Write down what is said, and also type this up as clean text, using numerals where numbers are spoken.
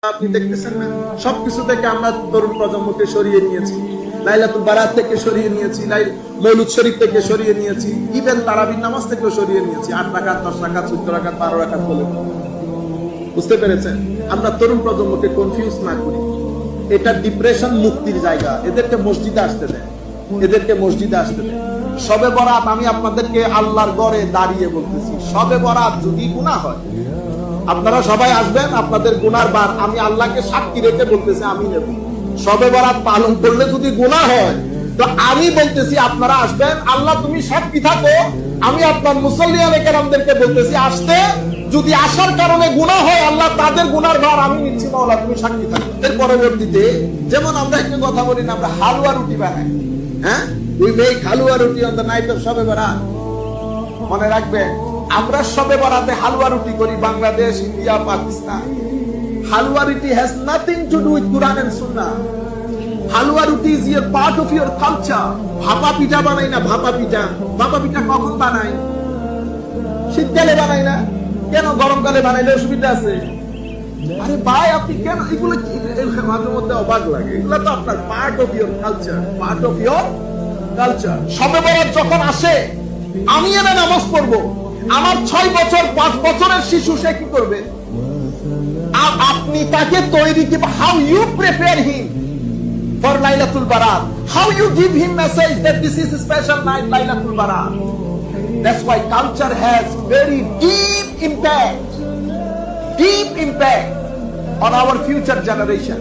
আপনি দেখতেছেন না, সবকিছু থেকে আমরা তরুণ প্রজন্মকে সরিয়ে নিয়েছি। লাইলাতুল বারাত থেকে সরিয়ে নিয়েছি, মৌলুদ শরীফ থেকে সরিয়ে নিয়েছি, ইভেন তারাবির নামাজ থেকে সরিয়ে নিয়েছি। 8 রাকাত, 10 রাকাত, 14 রাকাত, 12 রাকাত বলে। বুঝতে পেরেছেন? আমরা তরুণ প্রজন্মকে কনফিউজ না করি। এটা ডিপ্রেশন মুক্তির জায়গা। এদেরকে মসজিদে আসতে দেন, এদেরকে মসজিদে আসতে দেন। শবে বরাত আমি আপনাদেরকে আল্লাহর ঘরে দাঁড়িয়ে বলতেছি, শবে বরাত যদি গুনাহ হয়, আপনারা সবাই আসবেন, আপনাদের গুনার বার আমি আল্লাহকে সাক্ষী রেখে বলতেছি আমি নেব। শবে বরাত পালন করলে যদি গুনাহ হয়, তো আমি বলতেছি আপনারা আসবেন, আল্লাহ তুমি সাক্ষী থাকো। আমি আপনার মুসল্লিয়ানে কেরামদেরকে বলতেছি আসতে, যদি আসার কারণে গুনাহ হয়, আল্লাহ তাদের গুনার ভার আমি নিচ্ছি, মাওলা তুমি সাক্ষী থাকো। এর পরবর্তীতে যেমন আমরা একটু কথা বলি না, আমরা হালুয়া রুটি বানাই। হ্যাঁ, উই মেক হালুয়া রুটি অন দ্য নাইট অফ শবে বরাত। মনে রাখবেন, আমরা শবে বরাতে হালুয়া রুটি করি, বাংলাদেশ, ইন্ডিয়া, পাকিস্তান। হালুয়া রুটি has nothing to do with Quran and Sunnah. হালুয়া রুটি is a part of your culture. ভাপা পিঠা বানাই না, ভাপা পিঠা। ভাপা পিঠা কখন বানাই? শীতকালে বানাই না কেন? গরমকালে বানাইলে অসুবিধা আছে? আরে ভাই, আপনি কেন এগুলো মাঝে মধ্যে অবাক লাগে। এগুলো তো আপনার part of your culture, part of your culture. Shab-e-Barat যখন আসে, আমি এনে নামাজ পড়বো, আমার 6 বছর 5 বছরের শিশু সে কি করবে? আপনি তাকে তৈরি কি, how you prepare him for Lailatul Barat, how you give him message that this is special night Lailatul Barat. That's why culture has very deep impact on our future generation.